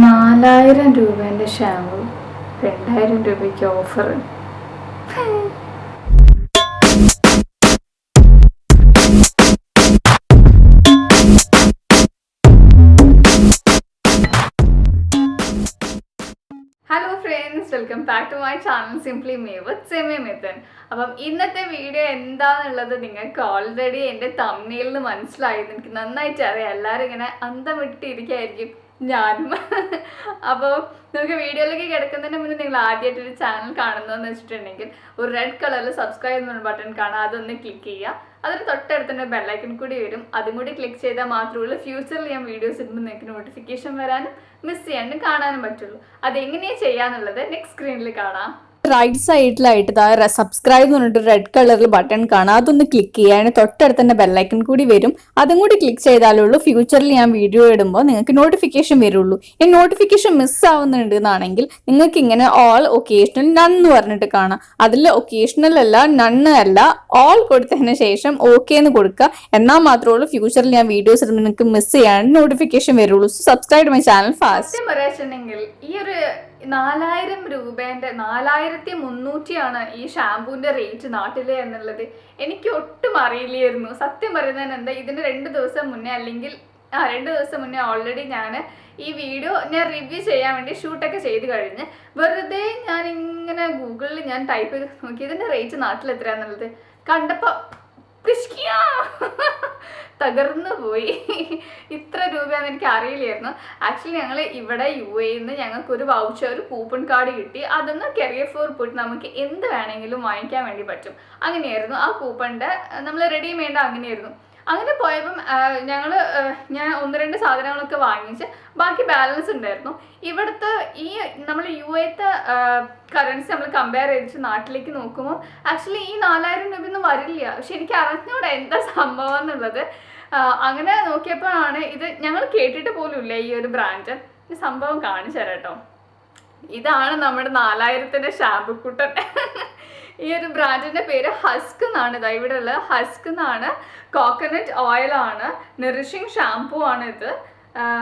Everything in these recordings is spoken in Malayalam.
4000 രൂപേൻ്റെ ഷാമ്പു 2000 രൂപയ്ക്ക് offer. Hello friends, welcome back to my channel simply me with Semi Mithan. അപ്പം ഇന്നത്തെ വീഡിയോ എന്താണെന്നുള്ളത് നിങ്ങൾക്ക് ഓൾറെഡി എൻ്റെ തമ്മിലിൽ നിന്ന് മനസ്സിലായത് എനിക്ക് നന്നായിട്ട് അറിയാം. എല്ലാവരും ഇങ്ങനെ അന്തം വിട്ടിരിക്കുകയായിരിക്കും, ഞാനും. അപ്പോൾ നമുക്ക് വീഡിയോയിലേക്ക് കിടക്കുന്നതിന് മുന്നേ നിങ്ങൾ ആദ്യമായിട്ടൊരു ചാനൽ കാണുന്നതെന്ന് വെച്ചിട്ടുണ്ടെങ്കിൽ ഒരു റെഡ് കളറിൽ സബ്സ്ക്രൈബ് എന്ന ബട്ടൺ കാണാം, അതൊന്ന് ക്ലിക്ക് ചെയ്യുക. അതിന് തൊട്ടടുത്ത് തന്നെ ബെല്ലൈക്കൺ കൂടി വരും, അതും കൂടി ക്ലിക്ക് ചെയ്താൽ മാത്രമേ ഉള്ളൂ ഫ്യൂച്ചറിൽ ഞാൻ വീഡിയോസ് ഇടുമ്പോൾ നിങ്ങൾക്ക് നോട്ടിഫിക്കേഷൻ വരാനും മിസ് ചെയ്യാണ്ട് കാണാനും പറ്റുള്ളൂ. അതെങ്ങനെയാണ് ചെയ്യാന്നുള്ളത് നെക്സ്റ്റ് സ്ക്രീനിൽ കാണാം. റൈറ്റ് സൈഡിലായിട്ട് സബ്സ്ക്രൈബ് എന്ന് പറഞ്ഞിട്ട് റെഡ് കളറിൽ ബട്ടൺ കാണാം, അതൊന്ന് ക്ലിക്ക് ചെയ്യുക. അതിന് തൊട്ടടുത്ത് തന്നെ ബെല്ലൈക്കൺ കൂടി വരും, അതും കൂടി ക്ലിക്ക് ചെയ്താലുള്ളൂ ഫ്യൂച്ചറിൽ ഞാൻ വീഡിയോ ഇടുമ്പോൾ നിങ്ങൾക്ക് നോട്ടിഫിക്കേഷൻ വരുള്ളൂ. ഈ നോട്ടിഫിക്കേഷൻ മിസ് ആവുന്നുണ്ട് എന്നാണെങ്കിൽ നിങ്ങൾക്ക് ഇങ്ങനെ ഓൾ ഒക്കേഷണൽ നൺ എന്ന് പറഞ്ഞിട്ട് കാണാം. അതിൽ ഒക്കേഷണൽ അല്ല, നണ്ണ് അല്ല, ഓൾ കൊടുത്തതിന് ശേഷം ഓക്കെ എന്ന് കൊടുക്കുക. എന്നാൽ മാത്രമേ ഉള്ളൂ ഫ്യൂച്ചറിൽ ഞാൻ വീഡിയോസ് ഇടുമ്പോൾ നിങ്ങൾക്ക് മിസ് ചെയ്യാണ്ട് നോട്ടിഫിക്കേഷൻ വരുള്ളൂ. So subscribe my channel fast. ഈ ഒരു 4000 രൂപേൻ്റെ 4300 ഈ ഷാമ്പൂവിൻ്റെ റേറ്റ് നാട്ടിലെ എന്നുള്ളത് എനിക്ക് ഒട്ടും അറിയില്ലായിരുന്നു. സത്യം പറയുന്നതിന് എന്താ, ഇതിന് 2 ദിവസം മുന്നേ അല്ലെങ്കിൽ 2 ദിവസം മുന്നേ ഓൾറെഡി ഞാൻ ഈ വീഡിയോ റിവ്യൂ ചെയ്യാൻ വേണ്ടി ഷൂട്ടൊക്കെ ചെയ്ത് കഴിഞ്ഞ് വെറുതെ ഞാൻ ഇങ്ങനെ ഗൂഗിളിൽ ഞാൻ ടൈപ്പ് ചെയ്ത് നോക്കി ഇതിൻ്റെ റേറ്റ് നാട്ടിൽ എത്രയാന്നുള്ളത് കണ്ടപ്പോൾ തകർന്നു പോയി. ഇത്ര രൂപയാണെന്ന് എനിക്ക് അറിയില്ലായിരുന്നു. ആക്ച്വലി ഞങ്ങൾ ഇവിടെ UAE നിന്ന് ഞങ്ങൾക്കൊരു വൗച്ചർ, ഒരു കൂപ്പൺ കാർഡ് കിട്ടി. അതൊന്ന് Carrefour പോയിട്ട് നമുക്ക് എന്ത് വേണമെങ്കിലും വാങ്ങിക്കാൻ വേണ്ടി പറ്റും. അങ്ങനെയായിരുന്നു ആ കൂപ്പണിൻ്റെ നമ്മൾ റെഡീം ചെയ്യേണ്ട. അങ്ങനെയായിരുന്നു. അങ്ങനെ പോയപ്പം ഞാൻ 1-2 സാധനങ്ങളൊക്കെ വാങ്ങിച്ച് ബാക്കി ബാലൻസ് ഉണ്ടായിരുന്നു. ഇവിടുത്തെ ഈ നമ്മൾ UAE കറൻസി നമ്മൾ കമ്പയർ ചെയ്തിട്ട് നാട്ടിലേക്ക് നോക്കുമ്പോൾ ആക്ച്വലി ഈ 4000 രൂപയൊന്നും വരില്ല. പക്ഷെ എനിക്ക് അറിഞ്ഞൂടെ എന്താ സംഭവം എന്നുള്ളത്. അങ്ങനെ നോക്കിയപ്പോഴാണ് ഇത് ഞങ്ങൾ കേട്ടിട്ട് പോലും ഇല്ല ഈ ഒരു ബ്രാൻഡ്. ഈ സംഭവം കാണിച്ചു തരാം കേട്ടോ. ഇതാണ് നമ്മുടെ 4000ൻ്റെ ഷാമ്പു കുട്ടൻ. ഈ ഒരു ബ്രാൻഡിൻ്റെ പേര് ഹസ്ക് എന്നാണ്. ഇതാ ഇവിടെ ഉള്ളത് ഹസ്ക് എന്നാണ്. കോക്കനട്ട് ഓയിലാണ്, നറിഷിങ് ഷാംപൂ ആണ് ഇത്.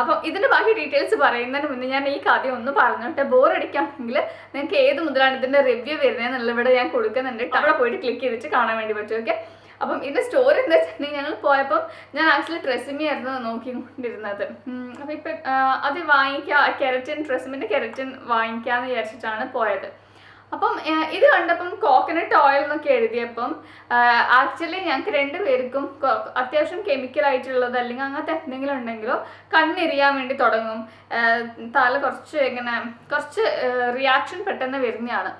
അപ്പം ഇതിൻ്റെ ബാക്കി ഡീറ്റെയിൽസ് പറയുന്നതിന് മുന്നേ ഞാൻ ഈ കഥ ഒന്ന് പറഞ്ഞോട്ടെ. ബോറടിക്കുകയാണെങ്കിൽ നിങ്ങൾക്ക് ഏത് മുതലാണ് ഇതിൻ്റെ റിവ്യൂ വരുന്നതെന്നുള്ള ഇവിടെ ഞാൻ കൊടുക്കുന്നുണ്ട്. അവിടെ പോയിട്ട് ക്ലിക്ക് ചെയ്തിട്ട് കാണാൻ വേണ്ടി പറ്റും. ഓക്കെ. അപ്പം ഇതിൻ്റെ സ്റ്റോറി എന്താ വെച്ചിട്ടുണ്ടെങ്കിൽ ഞങ്ങൾ പോയപ്പം ഞാൻ ആക്ച്വലി ട്രെസ്മി നോക്കിക്കൊണ്ടിരുന്നത്. അപ്പം ഇപ്പം അത് കെരറ്റിൻ, ട്രെസ്മിൻ്റെ കെരറ്റിൻ വാങ്ങിക്കാമെന്ന് വിചാരിച്ചിട്ടാണ് പോയത്. അപ്പം ഇത് കണ്ടപ്പം കോക്കനട്ട് ഓയിൽ എന്നൊക്കെ എഴുതിയപ്പം ആക്ച്വലി ഞങ്ങൾക്ക് 2 പേർക്കും അത്യാവശ്യം കെമിക്കലായിട്ടുള്ളത് അല്ലെങ്കിൽ അങ്ങനത്തെ എന്തെങ്കിലും ഉണ്ടെങ്കിലോ കണ്ണെരിയാൻ വേണ്ടി തുടങ്ങും. തല കുറച്ച് റിയാക്ഷൻ പെട്ടെന്ന് വരുന്നതാണ്.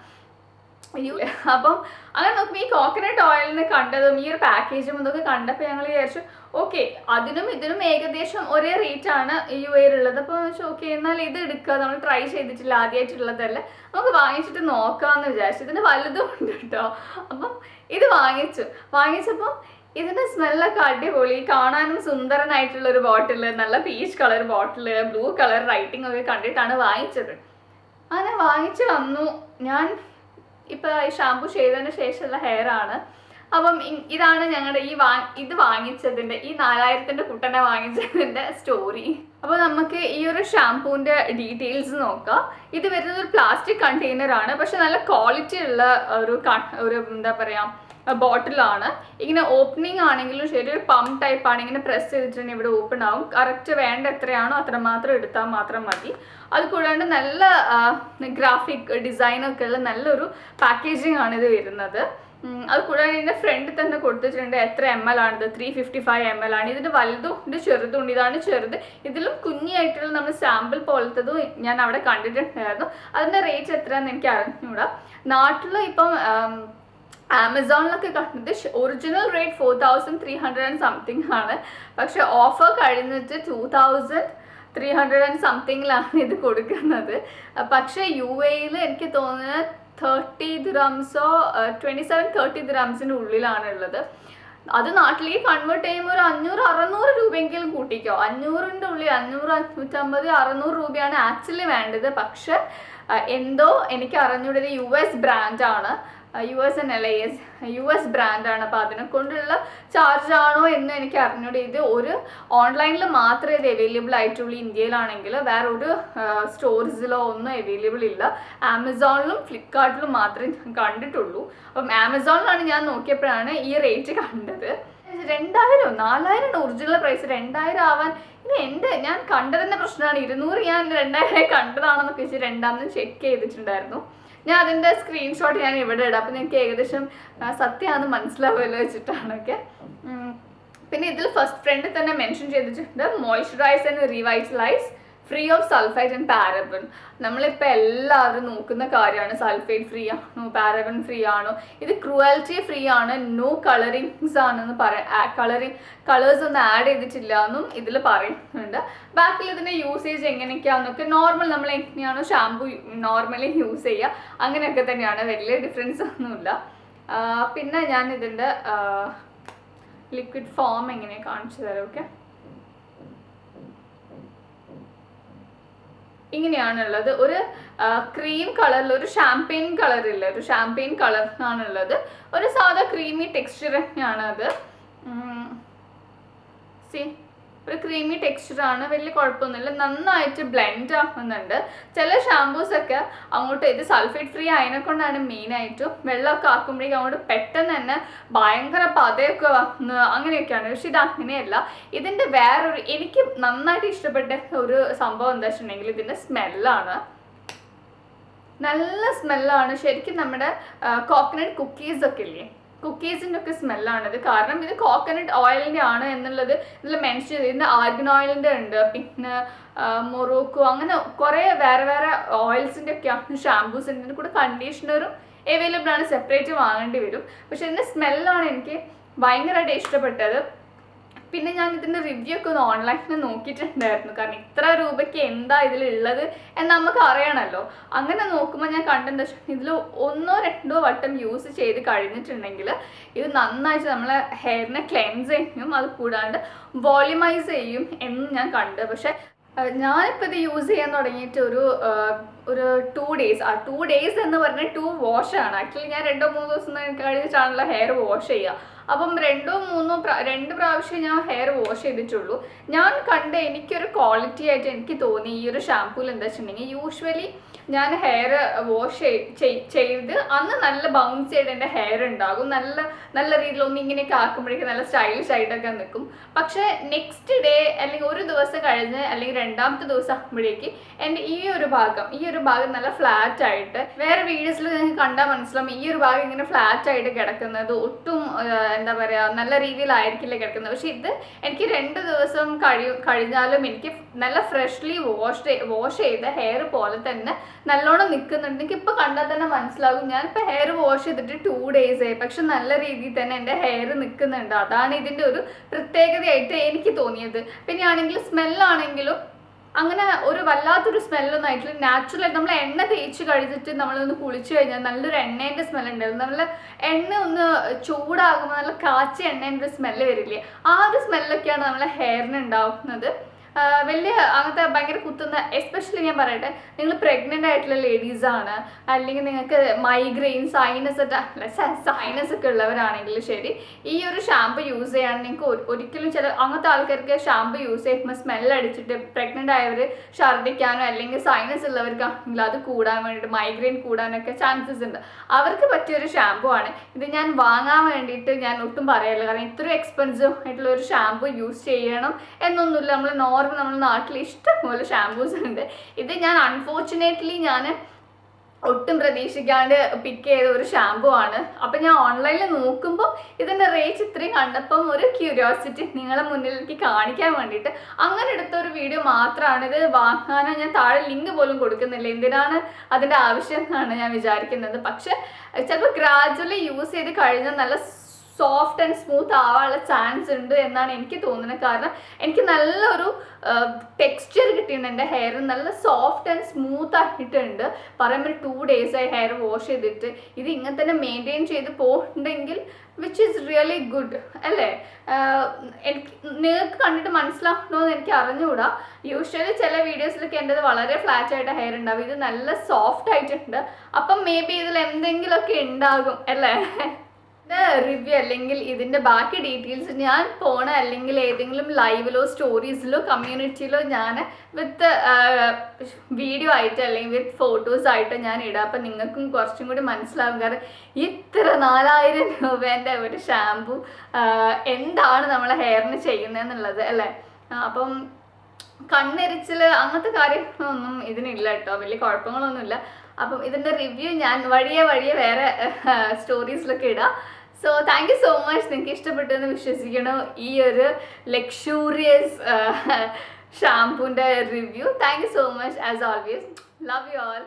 അപ്പം അങ്ങനെ നോക്കുമ്പോൾ ഈ കോക്കനട്ട് ഓയിലിന് കണ്ടതും ഈ ഒരു പാക്കേജും ഇതൊക്കെ കണ്ടപ്പോൾ ഞങ്ങൾ വിചാരിച്ചു ഓക്കെ അതിനും ഇതിനും ഏകദേശം ഒരേ റേറ്റാണ് UAE ഉള്ളത്. അപ്പോൾ വെച്ചാൽ ഓക്കെ എന്നാൽ ഇത് എടുക്കുക, നമ്മൾ ട്രൈ ചെയ്തിട്ടില്ല, ആദ്യമായിട്ടുള്ളതല്ലേ, നമുക്ക് വാങ്ങിച്ചിട്ട് നോക്കാമെന്ന് വിചാരിച്ചു. ഇതിന് വലുതും ഉണ്ട് കേട്ടോ. അപ്പം ഇത് വാങ്ങിച്ചപ്പോൾ ഇതിൻ്റെ സ്മെല്ലൊക്കെ അടിപൊളി, കാണാനും സുന്ദരനായിട്ടുള്ളൊരു ബോട്ടിൽ, നല്ല പീച്ച് കളർ ബോട്ടിൽ, ബ്ലൂ കളർ റൈറ്റിംഗ് ഒക്കെ കണ്ടിട്ടാണ് വാങ്ങിച്ചത്. അങ്ങനെ വാങ്ങിച്ച് വന്നു. ഞാൻ ഇപ്പോൾ ഈ ഷാമ്പു ചെയ്തതിന് ശേഷമുള്ള ഹെയർ ആണ്. അപ്പം ഇതാണ് ഞങ്ങളുടെ ഇത് വാങ്ങിച്ചതിൻ്റെ, ഈ 4000ൻ്റെ കുട്ടനെ വാങ്ങിച്ചതിൻ്റെ സ്റ്റോറി. അപ്പോൾ നമുക്ക് ഈ ഒരു ഷാമ്പൂവിൻ്റെ ഡീറ്റെയിൽസ് നോക്കാം. ഇത് വരുന്നത് ഒരു പ്ലാസ്റ്റിക് കണ്ടെയ്നറാണ്, പക്ഷെ നല്ല ക്വാളിറ്റി ഉള്ള ഒരു എന്താ പറയുക ബോട്ടിലാണ്. ഇങ്ങനെ ഓപ്പണിംഗ് ആണെങ്കിലും ശരി, ഒരു പമ്പ് ടൈപ്പ് ആണ്. ഇങ്ങനെ പ്രസ് ചെയ്തിട്ടുണ്ടെങ്കിൽ ഇവിടെ ഓപ്പൺ ആവും. കറക്റ്റ് വേണ്ട എത്രയാണോ അത്രമാത്രം എടുത്താൽ മാത്രം മതി. അത് കൂടാണ്ട് നല്ല ഗ്രാഫിക് ഡിസൈനൊക്കെ ഉള്ള നല്ലൊരു പാക്കേജിങ് ആണ് ഇത് വരുന്നത്. അത് കൂടാതെ ഇതിൻ്റെ ഫ്രണ്ടിൽ തന്നെ കൊടുത്തിട്ടുണ്ട് എത്ര ml ആണിത്. 355 ml ആണ്. ഇതിൻ്റെ വലുതും ഉണ്ട് ചെറുതും ഉണ്ട്. ഇതാണ് ചെറുത്. ഇതിലും കുഞ്ഞായിട്ടുള്ള നമ്മൾ സാമ്പിൾ പോലത്തതും ഞാൻ അവിടെ കണ്ടിട്ടുണ്ടായിരുന്നു. അതിൻ്റെ റേറ്റ് എത്രയാണെന്ന് എനിക്ക് അറിഞ്ഞൂടാ. നാട്ടിൽ ഇപ്പം ആമസോണിലൊക്കെ കണ്ടത് ഒറിജിനൽ റേറ്റ് 4300 and something ആണ്. പക്ഷെ ഓഫർ കഴിഞ്ഞിട്ട് 2300 and something ഇത് കൊടുക്കുന്നത്. പക്ഷേ UAE എനിക്ക് തോന്നുന്നത് 30 dirhamsോ 27-30 dirhamsൻ്റെ ഉള്ളിലാണ് ഉള്ളത്. അത് നാട്ടിലേക്ക് കൺവേർട്ട് ചെയ്യുമ്പോൾ ഒരു 500-600 രൂപയെങ്കിലും കൂട്ടിക്കോ. 500ൻ്റെ ഉള്ളിൽ 500-550-600 രൂപയാണ് ആക്ച്വലി വേണ്ടത്. പക്ഷെ എന്തോ എനിക്ക് അറിഞ്ഞൂടത് US ബ്രാൻഡാണ്. US ബ്രാൻഡാണ്. അപ്പോൾ അതിനെ കൊണ്ടുള്ള ചാർജ് ആണോ എന്ന് എനിക്ക് അറിഞ്ഞൂടെ. ഇത് ഒരു ഓൺലൈനിൽ മാത്രമേ ഇത് അവൈലബിൾ ആയിട്ടുള്ളൂ ഇന്ത്യയിലാണെങ്കിൽ, വേറെ ഒരു സ്റ്റോർസിലോ ഒന്നും അവൈലബിൾ ഇല്ല. ആമസോണിലും ഫ്ലിപ്കാർട്ടിലും മാത്രമേ ഞാൻ കണ്ടിട്ടുള്ളൂ. അപ്പം ആമസോണിലാണ് ഞാൻ നോക്കിയപ്പോഴാണ് ഈ റേറ്റ് കണ്ടത്. 2000 4000 ഒറിജിനൽ പ്രൈസ് 2000 ആവാൻ ഇത് ഞാൻ കണ്ടതിൻ്റെ പ്രശ്നമാണ്. 200 ഞാൻ 2000 കണ്ടതാണെന്നൊക്കെ വെച്ച് രണ്ടാമതും ചെക്ക് ചെയ്തിട്ടുണ്ടായിരുന്നു. ഞാൻ അതിൻ്റെ സ്ക്രീൻഷോട്ട് ഞാൻ ഇവിടെ ഇടാം, അപ്പം നിങ്ങൾക്ക് ഏകദേശം സത്യമാണെന്ന് മനസ്സിലാവുമല്ലോ വെച്ചിട്ടാണൊക്കെ. പിന്നെ ഇതിൽ ഫസ്റ്റ് ഫ്രണ്ടിൽ തന്നെ മെൻഷൻ ചെയ്തിട്ടുണ്ട് moisturize and revitalize free of sulphite and paraben. നമ്മളിപ്പോൾ എല്ലാവരും നോക്കുന്ന കാര്യമാണ്, സൾഫേറ്റ് ഫ്രീ ആണോ പാരബൻ ഫ്രീ ആണോ, ഇത് ക്രൂവൽറ്റി ഫ്രീ ആണ്, നോ കളറിങ്സ് ആണെന്ന് കളേഴ്സ് ഒന്നും ആഡ് ചെയ്തിട്ടില്ല എന്നും ഇതിൽ പറയുന്നുണ്ട്. ബാക്കിൽ ഇതിൻ്റെ യൂസേജ് എങ്ങനെയൊക്കെയാണെന്നൊക്കെ നോർമൽ നമ്മൾ എങ്ങനെയാണോ ഷാമ്പു നോർമലി യൂസ് ചെയ്യുക അങ്ങനെയൊക്കെ തന്നെയാണ്, വലിയ ഡിഫറൻസ് ഒന്നുമില്ല. പിന്നെ ഞാൻ ഇതിൻ്റെ ലിക്വിഡ് ഫോം എങ്ങനെ കാണിച്ചു തരാം. ഓക്കെ, ഇങ്ങനെയാണുള്ളത്. ഒരു ക്രീം കളറിൽ ഒരു ഷാമ്പെയിൻ കളറില്ല, ഒരു ഷാമ്പെയിൻ കളറാണുള്ളത്. ഒരു സാധാ ക്രീമി ടെക്സ്ചർ തന്നെയാണ് അത്. ഒരു ക്രീമി ടെക്സ്ചറാണ്, വലിയ കുഴപ്പമൊന്നുമില്ല, നന്നായിട്ട് ബ്ലെൻഡ് ആവുന്നുണ്ട്. ചില ഷാമ്പൂസൊക്കെ അങ്ങോട്ട് ഇത് സൾഫേറ്റ് ഫ്രീ ആയതിനെ കൊണ്ടാണ് മെയിനായിട്ടും വെള്ളമൊക്കെ ആക്കുമ്പോഴേക്കും അങ്ങോട്ട് പെട്ടെന്ന് തന്നെ ഭയങ്കര പതയൊക്കെ വന്ന് അങ്ങനെയൊക്കെയാണ്. പക്ഷെ ഇത് അങ്ങനെയല്ല. ഇതിൻ്റെ വേറൊരു എനിക്ക് നന്നായിട്ട് ഇഷ്ടപ്പെട്ട ഒരു സംഭവം എന്താ വെച്ചിട്ടുണ്ടെങ്കിൽ ഇതിൻ്റെ സ്മെല്ലാണ്. നല്ല സ്മെല്ലാണ് ശരിക്കും. നമ്മുടെ കോക്കനട്ട് കുക്കീസൊക്കെ ഇല്ലേ, കുക്കീസിൻ്റെ ഒക്കെ സ്മെല്ലാണിത്. കാരണം ഇത് കോക്കനട്ട് ഓയിലിൻ്റെ ആണ് എന്നുള്ളത് ഇതിൽ മെൻഷൻ ചെയ്ത്. ഇതിൻ്റെ ആർഗൻ ഓയിലിൻ്റെ ഉണ്ട്, പിന്നെ മൊറോക്കോ, അങ്ങനെ കുറേ വേറെ വേറെ ഓയിൽസിൻ്റെ ഒക്കെയാണ് ഷാമ്പൂസിൻ്റെ. ഇതിൻ്റെ കൂടെ കണ്ടീഷണറും അവൈലബിൾ ആണ്, സെപ്പറേറ്റ് വാങ്ങേണ്ടി വരും. പക്ഷെ ഇതിൻ്റെ സ്മെല്ലാണ് എനിക്ക് ഭയങ്കരമായിട്ട് ഇഷ്ടപ്പെട്ടത്. പിന്നെ ഞാൻ ഇതിൻ്റെ റിവ്യൂ ഒക്കെ ഒന്ന് ഓൺലൈനിൽ നോക്കിയിട്ടുണ്ടായിരുന്നു, കാരണം ഇത്ര രൂപയ്ക്ക് എന്താ ഇതിലുള്ളത് എന്ന് നമുക്ക് അറിയണമല്ലോ. അങ്ങനെ നോക്കുമ്പോൾ ഞാൻ കണ്ടെന്താ വെച്ചാൽ ഇതിൽ 1-2 വട്ടം യൂസ് ചെയ്ത് കഴിഞ്ഞിട്ടുണ്ടെങ്കിൽ ഇത് നന്നായിട്ട് നമ്മളെ ഹെയറിനെ ക്ലെൻസ് ചെയ്യും, അത് കൂടാണ്ട് വോളിമൈസ് ചെയ്യും എന്ന് ഞാൻ കണ്ട്. പക്ഷെ ഞാനിപ്പോൾ ഇത് യൂസ് ചെയ്യാൻ തുടങ്ങിയിട്ട് ഒരു 2 ഡേയ്സ്. ആ 2 ഡേയ്സ് എന്ന് പറഞ്ഞാൽ 2 വാഷാണ്. ആക്ച്വലി ഞാൻ 2-3 ദിവസം കഴിഞ്ഞിട്ടാണല്ലോ ഹെയർ വാഷ് ചെയ്യുക. അപ്പം 2 പ്രാവശ്യം ഞാൻ ഹെയർ വാഷ് ചെയ്തിട്ടുള്ളൂ. ഞാൻ കണ്ട് എനിക്കൊരു ക്വാളിറ്റി ആയിട്ട് എനിക്ക് തോന്നി ഈ ഒരു ഷാമ്പൂയിൽ എന്താ വെച്ചിട്ടുണ്ടെങ്കിൽ, യൂഷ്വലി ഞാൻ ഹെയർ വാഷ് ചെയ്ത് അന്ന് നല്ല ബൗൺസ് ചെയ്ത് എൻ്റെ ഹെയർ ഉണ്ടാകും, നല്ല രീതിയിൽ ഒന്ന് ഇങ്ങനെയൊക്കെ ആക്കുമ്പോഴേക്കും നല്ല സ്റ്റൈലിഷ് ആയിട്ടൊക്കെ നിൽക്കും. പക്ഷേ നെക്സ്റ്റ് ഡേ അല്ലെങ്കിൽ ഒരു ദിവസം കഴിഞ്ഞ് അല്ലെങ്കിൽ 2ാമത്തെ ദിവസം ആകുമ്പോഴേക്ക് എൻ്റെ ഈ ഒരു ഭാഗം നല്ല ഫ്ലാറ്റ് ആയിട്ട്, വേറെ വീഡിയോസിൽ നിങ്ങൾക്ക് കണ്ടാൽ മനസ്സിലാവും ഈ ഒരു ഭാഗം ഇങ്ങനെ ഫ്ലാറ്റ് ആയിട്ട് കിടക്കുന്നത് ഒട്ടും എന്താ പറയുക നല്ല രീതിയിലായിരിക്കില്ല കിടക്കുന്നത്. പക്ഷെ ഇത് എനിക്ക് 2 ദിവസം കഴിഞ്ഞാലും എനിക്ക് നല്ല ഫ്രഷ്ലി വാഷ് ചെയ്ത ഹെയർ പോലെ തന്നെ നല്ലോണം നിൽക്കുന്നുണ്ട്. എനിക്കിപ്പോൾ കണ്ടാൽ തന്നെ മനസ്സിലാകും. ഞാനിപ്പോൾ ഹെയർ വാഷ് ചെയ്തിട്ട് 2 ഡേയ്സ് ആയി, പക്ഷെ നല്ല രീതിയിൽ തന്നെ എൻ്റെ ഹെയർ നിൽക്കുന്നുണ്ട്. അതാണ് ഇതിൻ്റെ ഒരു പ്രത്യേകതയായിട്ട് എനിക്ക് തോന്നിയത്. പിന്നെ ആണെങ്കിൽ സ്മെല്ലാണെങ്കിലും അങ്ങനെ ഒരു വല്ലാത്തൊരു സ്മെല്ലൊന്നും ആയിട്ടില്ല. നാച്ചുറലായിട്ട് നമ്മൾ എണ്ണ തേച്ച് കഴിച്ചിട്ട് നമ്മളൊന്ന് കുളിച്ച് കഴിഞ്ഞാൽ നല്ലൊരു എണ്ണേൻ്റെ സ്മെല്ലുണ്ടായിരുന്നു. നമ്മൾ എണ്ണ ഒന്ന് ചൂടാകുമ്പോൾ നല്ല കാച്ചിയ എണ്ണേൻ്റെ ഒരു സ്മെല്ല് വരില്ലേ, ആ ഒരു സ്മെല്ലൊക്കെയാണ് നമ്മളെ ഹെയറിന് ഉണ്ടാവുന്നത്. വലിയ അങ്ങനത്തെ ഭയങ്കര കുത്തുന്ന, എസ്പെഷ്യലി ഞാൻ പറയട്ടെ, നിങ്ങൾ പ്രഗ്നൻ്റ് ആയിട്ടുള്ള ലേഡീസാണ്, അല്ലെങ്കിൽ നിങ്ങൾക്ക് മൈഗ്രെയിൻ സൈനസ് ഒക്കെ ഉള്ളവരാണെങ്കിൽ ശരി, ഈ ഒരു ഷാമ്പു യൂസ് ചെയ്യുകയാണെങ്കിൽ നിങ്ങൾക്ക് ഒരിക്കലും ചില അങ്ങനത്തെ ആൾക്കാർക്ക് ഷാമ്പു യൂസ് ചെയ്യുമ്പോൾ സ്മെല്ലടിച്ചിട്ട് പ്രഗ്നൻ്റ് ആയവർ ഛർദ്ദിക്കാനോ അല്ലെങ്കിൽ സൈനസ് ഉള്ളവർക്കാണെങ്കിൽ അത് കൂടാൻ വേണ്ടിയിട്ട് മൈഗ്രെയിൻ കൂടാനൊക്കെ ചാൻസസ് ഉണ്ട്. അവർക്ക് പറ്റിയൊരു ഷാമ്പു ആണ് ഇത്. ഞാൻ വാങ്ങാൻ വേണ്ടിയിട്ട് ഞാൻ ഒട്ടും പറയല്ല, കാരണം ഇത്രയും എക്സ്പെൻസീവ് ആയിട്ടുള്ള ഒരു ഷാമ്പു യൂസ് ചെയ്യണം എന്നൊന്നുമില്ല. നമ്മുടെ നാട്ടിൽ ഇഷ്ടംപോലെ ഷാമ്പൂസ് ഉണ്ട്. ഇത് ഞാൻ അൺഫോർച്ചുനേറ്റ്ലി ഞാൻ ഒട്ടും പ്രതീക്ഷിക്കാണ്ട് പിക്ക് ചെയ്ത ഒരു ഷാമ്പു ആണ്. അപ്പം ഞാൻ ഓൺലൈനിൽ നോക്കുമ്പോൾ ഇതിൻ്റെ റേറ്റ് ഇത്രയും കണ്ടപ്പം ഒരു ക്യൂരിയോസിറ്റി നിങ്ങളെ മുന്നിലേക്ക് കാണിക്കാൻ വേണ്ടിയിട്ട് അങ്ങനെ എടുത്തൊരു വീഡിയോ മാത്രമാണ്. ഇത് വാങ്ങാനോ ഞാൻ താഴെ ലിങ്ക് പോലും കൊടുക്കുന്നില്ല, എന്തിനാണ് അതിൻ്റെ ആവശ്യം എന്നാണ് ഞാൻ വിചാരിക്കുന്നത്. പക്ഷെ ചിലപ്പോൾ ഗ്രാജുവലി യൂസ് ചെയ്ത് കഴിഞ്ഞാൽ നല്ല സോഫ്റ്റ് ആൻഡ് സ്മൂത്ത് ആവാനുള്ള ചാൻസ് ഉണ്ട് എന്നാണ് എനിക്ക് തോന്നുന്നത്. കാരണം എനിക്ക് നല്ലൊരു ടെക്സ്ചർ കിട്ടിയിട്ടുണ്ട്, എൻ്റെ ഹെയർ നല്ല സോഫ്റ്റ് ആൻഡ് സ്മൂത്ത് ആയിട്ടുണ്ട്. പറയുമ്പോൾ 2 ഡേയ്സായി ഹെയർ വാഷ് ചെയ്തിട്ട്. ഇത് ഇങ്ങനെ തന്നെ മെയിൻറ്റെയിൻ ചെയ്ത് പോകുന്നുണ്ടെങ്കിൽ വിച്ച് ഈസ് റിയലി ഗുഡ് അല്ലേ? എനിക്ക് നിങ്ങൾക്ക് കണ്ടിട്ട് മനസ്സിലാക്കണമെന്ന് എനിക്ക് അറിഞ്ഞുകൂടാ. യൂഷ്വലി ചില വീഡിയോസിലൊക്കെ എൻ്റെത് വളരെ ഫ്ലാറ്റ് ആയിട്ട് ഹെയർ ഉണ്ടാവും, ഇത് നല്ല സോഫ്റ്റ് ആയിട്ടുണ്ട്. അപ്പം മേ ബി ഇതിൽ എന്തെങ്കിലുമൊക്കെ ഉണ്ടാകും അല്ലേ? റിവ്യൂ അല്ലെങ്കിൽ ഇതിൻ്റെ ബാക്കി ഡീറ്റെയിൽസ് ഞാൻ പോണ അല്ലെങ്കിൽ ഏതെങ്കിലും ലൈവിലോ സ്റ്റോറീസിലോ കമ്മ്യൂണിറ്റിയിലോ ഞാൻ വിത്ത് വീഡിയോ ആയിട്ട് അല്ലെങ്കിൽ വിത്ത് ഫോട്ടോസ് ആയിട്ട് ഞാൻ ഇടാം. അപ്പം നിങ്ങൾക്കും കുറച്ചും കൂടി മനസ്സിലാവും. കാരണം ഇത്ര 4000 രൂപേൻ്റെ ഒരു ഷാമ്പു എന്താണ് നമ്മളെ ഹെയറിന് ചെയ്യുന്നതെന്നുള്ളത് അല്ലേ? അപ്പം കണ്ണെരിച്ചിൽ അങ്ങനത്തെ കാര്യങ്ങളൊന്നും ഇതിനില്ല കേട്ടോ, വലിയ കുഴപ്പങ്ങളൊന്നുമില്ല. അപ്പം ഇതിൻ്റെ റിവ്യൂ ഞാൻ വഴിയെ വേറെ സ്റ്റോറീസിലൊക്കെ ഇടാം. So thank you so much. നിങ്ങൾക്ക് ഇഷ്ടപ്പെട്ടു എന്ന് വിശ്വസിക്കണം ഈ ഒരു ലക്ഷൂറിയസ് ഷാംപൂൻ്റെ review. Thank you so much as always. Love you all.